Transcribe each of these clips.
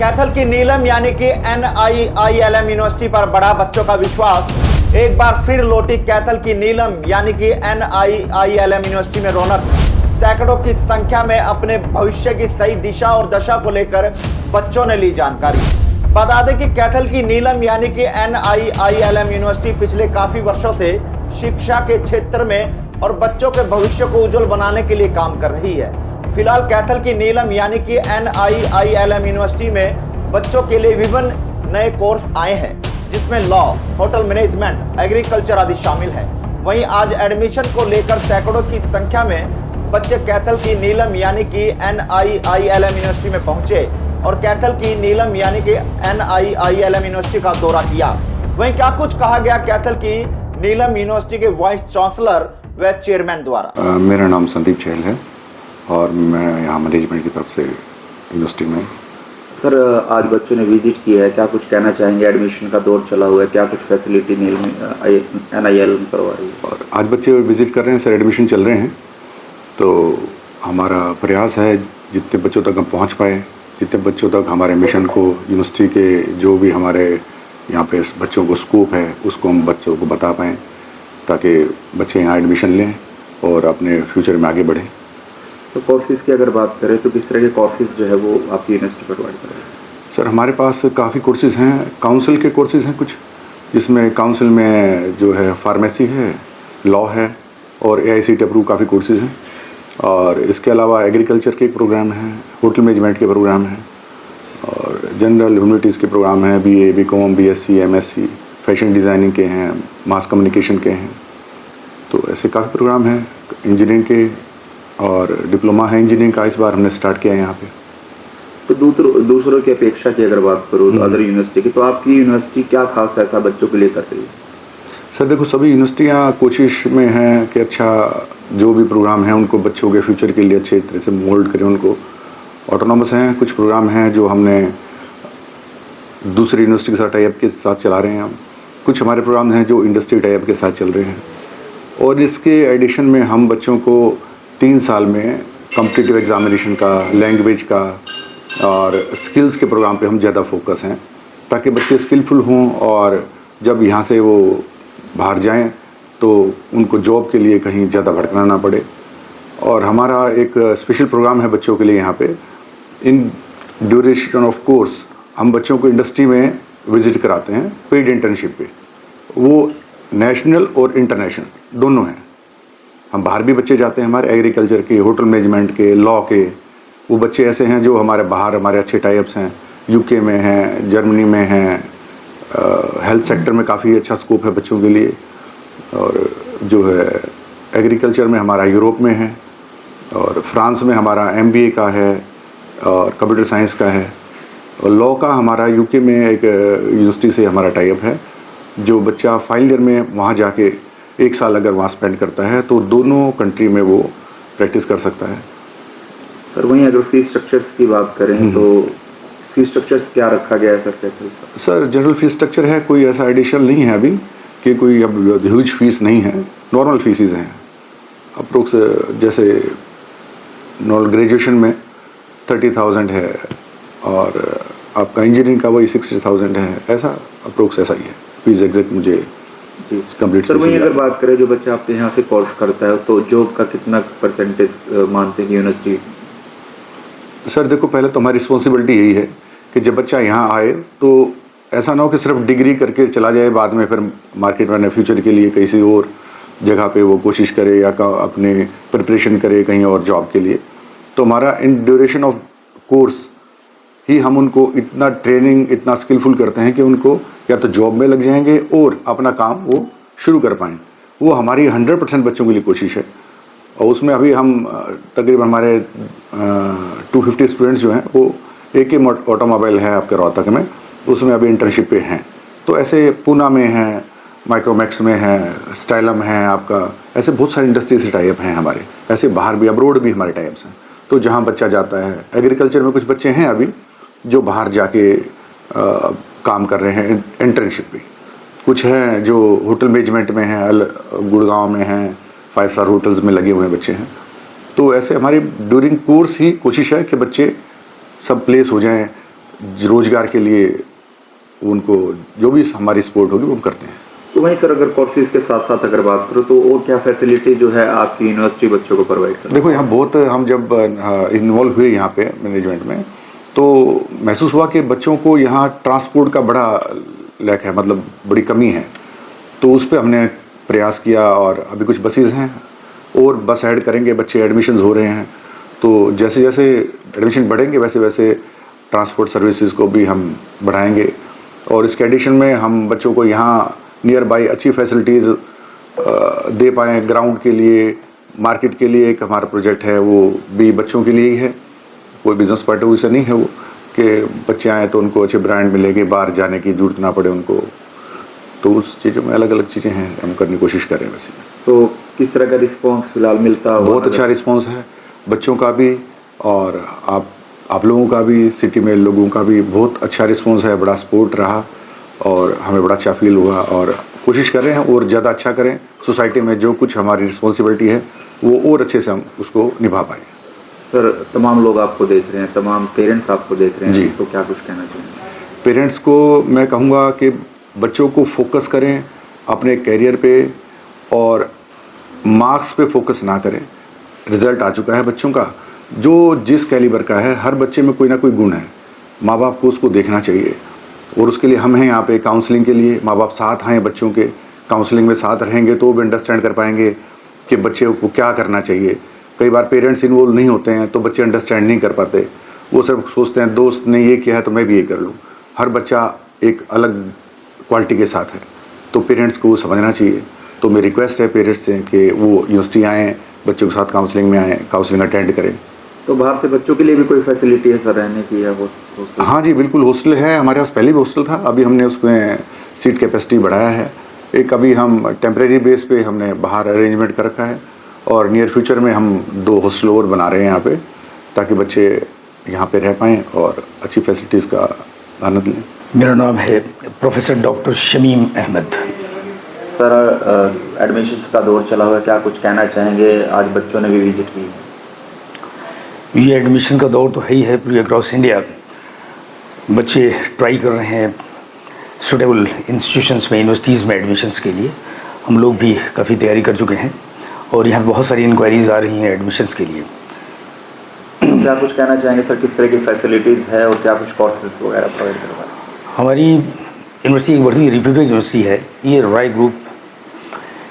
कैथल की नीलम यानी कि NIILM यूनिवर्सिटी पर बढ़ा बच्चों का विश्वास। एक बार फिर लौटी कैथल की नीलम यानी कि NIILM यूनिवर्सिटी में रौनक। सैकड़ों की संख्या में अपने भविष्य की सही दिशा और दशा को लेकर बच्चों ने ली जानकारी। बता दें कि कैथल की नीलम यानी कि NIILM यूनिवर्सिटी पिछले काफी वर्षों से शिक्षा के क्षेत्र में और बच्चों के भविष्य को उज्जवल बनाने के लिए काम कर रही है। फिलहाल कैथल की नीलम यानी कि NIILM यूनिवर्सिटी में बच्चों के लिए विभिन्न नए कोर्स आए हैं, जिसमें लॉ, होटल मैनेजमेंट, एग्रीकल्चर आदि शामिल है। वहीं आज एडमिशन को लेकर सैकड़ों की संख्या में बच्चे कैथल की नीलम यानी कि NIILM यूनिवर्सिटी में पहुंचे और कैथल की नीलम यानी कि NIILM यूनिवर्सिटी का दौरा किया। वहीं क्या कुछ कहा गया कैथल की नीलम यूनिवर्सिटी के वाइस चांसलर व चेयरमैन द्वारा। मेरा नाम संदीप चहल है और मैं यहाँ मैनेजमेंट की तरफ से यूनिवर्सिटी में। सर, आज बच्चों ने विजिट किया है, क्या कुछ कहना चाहेंगे? एडमिशन का दौर चला हुआ है, क्या कुछ फैसिलिटी NIILM करवा रही है? और आज बच्चे विजिट कर रहे हैं सर, एडमिशन चल रहे हैं। तो हमारा प्रयास है जितने बच्चों तक हम पहुँच पाए, जितने बच्चों तक हमारे मिशन को, यूनिवर्सिटी के जो भी हमारे यहाँ पे बच्चों को स्कोप है उसको हम बच्चों को बता पाएँ, ताकि बच्चे यहाँ एडमिशन लें और अपने फ्यूचर में आगे बढ़ें। तो कोर्सेज की अगर बात करें तो किस तरह के कोर्सेज जो है वो आपकी यूनिवर्सिटी प्रोवाइड कर रही है? सर, हमारे पास काफ़ी कोर्सेज हैं। काउंसिल के कोर्सेज हैं कुछ, जिसमें काउंसिल में जो है फार्मेसी है, लॉ है और AICTE अप्रूव काफ़ी कोर्सेज हैं। और इसके अलावा एग्रीकल्चर के प्रोग्राम हैं, होटल मैनेजमेंट के प्रोग्राम हैं और जनरल ह्यूमैनिटीज़ के प्रोग्राम हैं, BA, BCom, BSc, MSc, fashion designing के हैं, मास कम्युनिकेशन के हैं। तो ऐसे काफ़ी प्रोग्राम हैं। इंजीनियरिंग के और डिप्लोमा है इंजीनियरिंग का, इस बार हमने स्टार्ट किया है यहाँ पे। तो दूसरों की अपेक्षा की अगर बात करूँ अदर यूनिवर्सिटी की, तो आपकी यूनिवर्सिटी क्या खास ऐसा बच्चों के लिए कर रही है? सर देखो, सभी यूनिवर्सिटियाँ कोशिश में हैं कि अच्छा जो भी प्रोग्राम हैं उनको बच्चों के फ्यूचर के लिए अच्छे तरह से मोल्ड करें उनको। ऑटोनॉमस हैं, कुछ प्रोग्राम हैं जो हमने दूसरी यूनिवर्सिटी के साथ टाइप के साथ चला रहे हैं हम। कुछ हमारे प्रोग्राम हैं जो इंडस्ट्री टाइप के साथ चल रहे हैं। और इसके एडिशन में हम बच्चों को 3 साल में कॉम्पिटिटिव एग्जामिनेशन का, लैंग्वेज का और स्किल्स के प्रोग्राम पे हम ज़्यादा फोकस हैं, ताकि बच्चे स्किलफुल हों और जब यहाँ से वो बाहर जाएं तो उनको जॉब के लिए कहीं ज़्यादा भटकना ना पड़े। और हमारा एक स्पेशल प्रोग्राम है बच्चों के लिए यहाँ पे। इन ड्यूरेशन ऑफ कोर्स हम बच्चों को इंडस्ट्री में विज़िट कराते हैं पेड इंटर्नशिप पे। वो नेशनल और इंटरनेशनल दोनों हैं। हम बाहर भी बच्चे जाते हैं, हमारे एग्रीकल्चर के, होटल मैनेजमेंट के, लॉ के। वो बच्चे ऐसे हैं जो हमारे बाहर हमारे अच्छे टाइप्स हैं, UK में हैं, जर्मनी में हैं। हेल्थ सेक्टर में काफ़ी अच्छा स्कोप है बच्चों के लिए। और जो है एग्रीकल्चर में हमारा यूरोप में है और फ्रांस में हमारा MBA का है और कंप्यूटर साइंस का है। और लॉ का हमारा UK में एक यूनिवर्सिटी से हमारा टाइप है। जो बच्चा फाइनल ईयर में वहाँ जाके 1 साल अगर वहाँ स्पेंड करता है तो दोनों कंट्री में वो प्रैक्टिस कर सकता है। सर, वहीं अगर फीस स्ट्रक्चर्स की बात करें तो फीस स्ट्रक्चर्स क्या रखा गया है sir? Sir, general fees structure है, कोई ऐसा एडिशनल नहीं है अभी कि कोई अब ह्यूज फीस नहीं है। नॉर्मल फीसेज हैं अप्रोक्स, जैसे नॉर्मल ग्रेजुएशन में 30,000 है और आपका इंजीनियरिंग का वही 60,000 है। ऐसा अप्रोक्स ऐसा ही है फीस, एग्जैक्ट मुझे कंप्लीट। सर, वहीं अगर बात करें जो बच्चा आपके यहाँ से कोर्स करता है तो जॉब का कितना परसेंटेज मानते हैं यूनिवर्सिटी? सर देखो, पहले तो हमारी रिस्पॉन्सिबिलिटी यही है कि जब बच्चा यहाँ आए तो ऐसा ना हो कि सिर्फ डिग्री करके चला जाए, बाद में फिर मार्केट में फ्यूचर के लिए किसी और जगह पे वो कोशिश करे या अपने प्रिपरेशन करे कहीं और जॉब के लिए। तो हमारा इन ड्यूरेशन ऑफ कोर्स ही हम उनको इतना ट्रेनिंग, इतना स्किलफुल करते हैं कि उनको या तो जॉब में लग जाएंगे और अपना काम वो शुरू कर पाएँ। वो हमारी 100% बच्चों के लिए कोशिश है। और उसमें अभी हम तकरीबन हमारे 250 स्टूडेंट्स जो हैं वो एक ही ऑटोमोबाइल है आपके रोहतक में, उसमें अभी इंटर्नशिप पे हैं। तो ऐसे पूना में हैं, माइक्रोमैक्स में हैं, स्टाइलम हैं आपका, ऐसे बहुत सारी इंडस्ट्री से टाइप हैं हमारे। ऐसे बाहर भी, अब्रोड भी हमारे टाइप्स हैं। तो जहाँ बच्चा जाता है, एग्रीकल्चर में कुछ बच्चे हैं अभी जो बाहर जाके काम कर रहे हैं इंटर्नशिप पे। कुछ हैं जो होटल मैनेजमेंट में हैं, गुड़गांव में हैं, 5 स्टार होटल्स में लगे हुए बच्चे हैं। तो ऐसे हमारी ड्यूरिंग कोर्स ही कोशिश है कि बच्चे सब प्लेस हो जाएं, रोजगार के लिए उनको जो भी हमारी सपोर्ट होगी वो हम करते हैं। तो वहीं सर अगर कोर्सेज के साथ साथ अगर बात करूँ तो और क्या फैसिलिटी जो है आपकी यूनिवर्सिटी बच्चों को प्रोवाइड करती है? देखो यहाँ बहुत हम जब इन्वॉल्व हुए यहाँ पे मैनेजमेंट में तो महसूस हुआ कि बच्चों को यहाँ ट्रांसपोर्ट का बड़ा लैक है, मतलब बड़ी कमी है। तो उस पर हमने प्रयास किया और अभी कुछ बसेज हैं और बस ऐड करेंगे, बच्चे एडमिशन हो रहे हैं। तो जैसे जैसे एडमिशन बढ़ेंगे वैसे वैसे ट्रांसपोर्ट सर्विसेज को भी हम बढ़ाएंगे और इसके एडिशन में हम बच्चों को यहाँ नियर बाई अच्छी फैसिलिटीज़ दे पाएँ। ग्राउंड के लिए, मार्केट के लिए एक हमारा प्रोजेक्ट है, वो भी बच्चों के लिए ही है, कोई बिजनेस पॉइंट ऑफ व्यू से नहीं है वो, कि बच्चे आए तो उनको अच्छे ब्रांड मिलेंगे, बाहर जाने की जरूरत ना पड़े उनको। तो उस चीज़ों में अलग अलग चीज़ें हैं, हम करने की कोशिश कर रहे हैं। वैसे तो किस तरह का रिस्पॉन्स फिलहाल मिलता है? बहुत अच्छा रिस्पॉन्स है बच्चों का भी और आप लोगों का भी, सिटी में लोगों का भी बहुत अच्छा रिस्पॉन्स है, बड़ा सपोर्ट रहा और हमें बड़ा अच्छा फील हुआ और कोशिश कर रहे हैं और ज़्यादा अच्छा करें। सोसाइटी में जो कुछ हमारी रिस्पॉन्सिबिलिटी है वो और अच्छे से हम उसको निभा पाएँ। सर तमाम लोग आपको देख रहे हैं, तमाम पेरेंट्स आपको देख रहे हैं जी। तो क्या कुछ कहना चाहिए? पेरेंट्स को मैं कहूँगा कि बच्चों को फोकस करें अपने करियर पे और मार्क्स पे फोकस ना करें। रिजल्ट आ चुका है बच्चों का, जो जिस कैलिबर का है, हर बच्चे में कोई ना कोई गुण है। माँ बाप को उसको देखना चाहिए और उसके लिए हम हैं यहाँ पे काउंसलिंग के लिए। माँ बाप साथ हैं बच्चों के, काउंसलिंग में साथ रहेंगे तो वो भी अंडरस्टैंड कर पाएंगे कि बच्चे को क्या करना चाहिए। कई बार पेरेंट्स इन्वॉल्व नहीं होते हैं तो बच्चे अंडरस्टैंड नहीं कर पाते, वो सिर्फ सोचते हैं दोस्त ने ये किया है तो मैं भी ये कर लूँ। हर बच्चा एक अलग क्वालिटी के साथ है तो पेरेंट्स को समझना चाहिए। तो मेरी रिक्वेस्ट है पेरेंट्स से कि वो यूनिवर्सिटी आएँ, बच्चों के साथ काउंसलिंग में आएँ, काउंसलिंग अटेंड करें। तो बाहर से बच्चों के लिए भी कोई फैसिलिटी है सर रहने की या हॉस्टल? हाँ जी बिल्कुल, हॉस्टल है हमारे पास, पहले भी हॉस्टल था, अभी हमने उसमें सीट कैपेसिटी बढ़ाया है। एक अभी हम टेम्परेरी बेस पे हमने बाहर अरेंजमेंट कर रखा है और नियर फ्यूचर में हम 2 हॉस्टल और बना रहे हैं यहाँ पे, ताकि बच्चे यहाँ पे रह पाएँ और अच्छी फैसिलिटीज़ का आनंद लें। मेरा नाम है professor doctor Shamim Ahmad. Sir admission का दौर चला हुआ है, क्या कुछ कहना चाहेंगे? आज बच्चों ने भी विजिट की। ये एडमिशन का दौर तो है ही है, पूरी अक्रॉस इंडिया बच्चे ट्राई कर रहे हैं सूटेबल इंस्टीट्यूशंस में, यूनिवर्सिटीज़ में एडमिशन्स के लिए। हम लोग भी काफ़ी तैयारी कर चुके हैं और यहाँ बहुत सारी इंक्वायरीज़ आ रही हैं एडमिशन्स के लिए। क्या कुछ कहना चाहेंगे सर, किस तरह की फैसिलिटीज़ है और क्या कुछ कोर्सेज वगैरह प्रोवाइड करवा रहे हैं? हमारी यूनिवर्सिटी एक बड़ी रिप्यूटेड यूनिवर्सिटी है, ये रॉय ग्रुप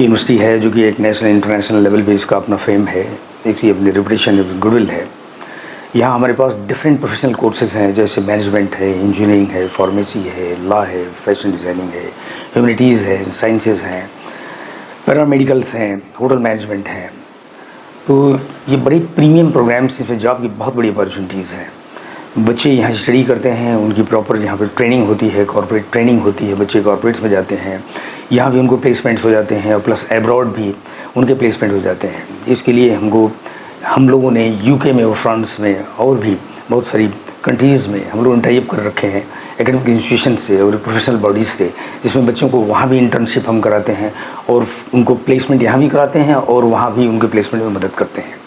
यूनिवर्सिटी है जो कि एक नेशनल इंटरनेशनल लेवल पे इसका अपना फेम है, एक अपनी रेपुटेशन गुडविल है। यहाँ हमारे पास डिफरेंट प्रोफेशनल कोर्सेज हैं, जैसे मैनेजमेंट है, इंजीनियरिंग है, फार्मेसी है, लॉ है, फैशन डिज़ाइनिंग है, ह्यूमैनिटीज़ है, साइंसेज हैं, पैरामेडिकल्स हैं, होटल मैनेजमेंट है। तो ये बड़े प्रीमियम प्रोग्राम्स, इसमें जॉब की बहुत बड़ी अपॉर्चुनिटीज़ हैं। बच्चे यहाँ स्टडी करते हैं, उनकी प्रॉपर यहाँ पर ट्रेनिंग होती है, कॉर्पोरेट ट्रेनिंग होती है, बच्चे कॉर्पोरेट्स में जाते हैं, यहाँ भी उनको प्लेसमेंट्स हो जाते हैं और प्लस एब्रॉड भी उनके प्लेसमेंट हो जाते हैं। इसके लिए हम लोगों ने यूके में और फ्रांस में और भी बहुत सारी कंट्रीज़ में हम लोगों ने टाई अप कर रखे हैं एकेडमिक इंस्टीट्यूशन से और प्रोफेशनल बॉडीज़ से, जिसमें बच्चों को वहाँ भी इंटर्नशिप हम कराते हैं और उनको प्लेसमेंट यहाँ भी कराते हैं और वहाँ भी उनके प्लेसमेंट में मदद करते हैं।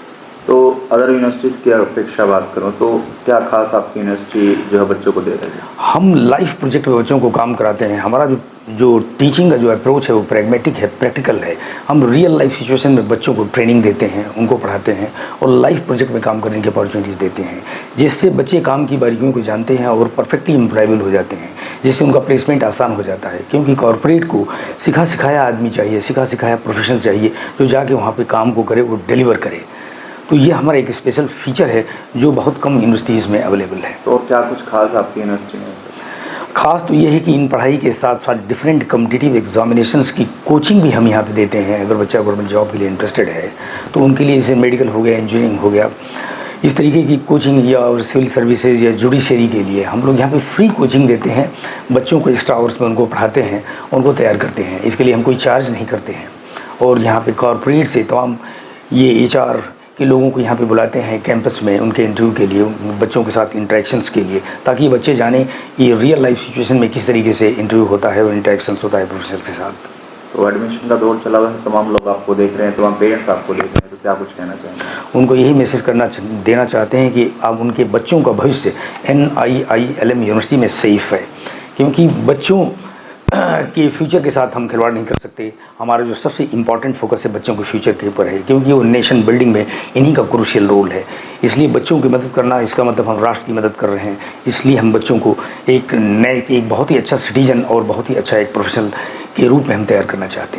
तो अदर यूनिवर्सिटीज़ की अपेक्षा बात करूँ तो क्या खास आपकी यूनिवर्सिटी जो है बच्चों को दे रही है? हम लाइफ प्रोजेक्ट में बच्चों को काम कराते हैं। हमारा जो टीचिंग का जो अप्रोच है वो प्रैग्मेटिक है, प्रैक्टिकल है। हम रियल लाइफ सिचुएशन में बच्चों को ट्रेनिंग देते हैं, उनको पढ़ाते हैं और लाइफ प्रोजेक्ट में काम करने की अपॉर्चुनिटीज़ देते हैं, जिससे बच्चे काम की बारीकियों को जानते हैं और परफेक्टली एम्प्लॉयबल हो जाते हैं, जिससे उनका प्लेसमेंट आसान हो जाता है। क्योंकि कॉर्पोरेट को सिखा सिखाया आदमी चाहिए, सिखा सिखाया प्रोफेशनल चाहिए जो जाके वहाँ पर काम को करे, वो डिलीवर करे। तो ये हमारा एक स्पेशल फीचर है जो बहुत कम यूनिवर्सिटीज़ में अवेलेबल है। तो क्या कुछ खास आपकी यूनिवर्सिटी में? खास तो ये है कि इन पढ़ाई के साथ साथ डिफरेंट कॉम्पिटिटिव एग्जामिनेशंस की कोचिंग भी हम यहाँ पे देते हैं। अगर बच्चा गवर्नमेंट जॉब के लिए इंटरेस्टेड है तो उनके लिए जैसे मेडिकल हो गया, इंजीनियरिंग हो गया, इस तरीके की कोचिंग या और सिविल सर्विसेज या जुडिशरी के लिए हम लोग यहाँ पे फ्री कोचिंग देते हैं। बच्चों को एक्स्ट्रा आवर्स में उनको पढ़ाते हैं, उनको तैयार करते हैं। इसके लिए हम कोई चार्ज नहीं करते हैं। और यहाँ पे कॉर्पोरेट से तमाम ये HR के लोगों को यहाँ पे बुलाते हैं कैंपस में उनके इंटरव्यू के लिए, बच्चों के साथ इंटरेक्शंस के लिए, ताकि बच्चे जाने ये रियल लाइफ सिचुएशन में किस तरीके से इंटरव्यू होता है और इंटरेक्शंस होता है प्रोफेसर के साथ। तो एडमिशन का दौर चला हुआ है, तमाम लोग आपको देख रहे हैं, तमाम पेरेंट्स आपको देख रहे हैं, तो क्या कुछ कहना चाहेंगे? उनको यही मैसेज देना चाहते हैं कि अब उनके बच्चों का भविष्य NIILM यूनिवर्सिटी में सेफ है, क्योंकि बच्चों के फ्यूचर के साथ हम खिलवाड़ नहीं कर सकते। हमारा जो सबसे इम्पॉर्टेंट फोकस है बच्चों के फ्यूचर के ऊपर है, क्योंकि वो नेशन बिल्डिंग में इन्हीं का क्रूशियल रोल है। इसलिए बच्चों की मदद करना, इसका मतलब हम राष्ट्र की मदद कर रहे हैं। इसलिए हम बच्चों को एक बहुत ही अच्छा सिटीजन और बहुत ही अच्छा एक प्रोफेशनल के रूप में हम तैयार करना चाहते हैं।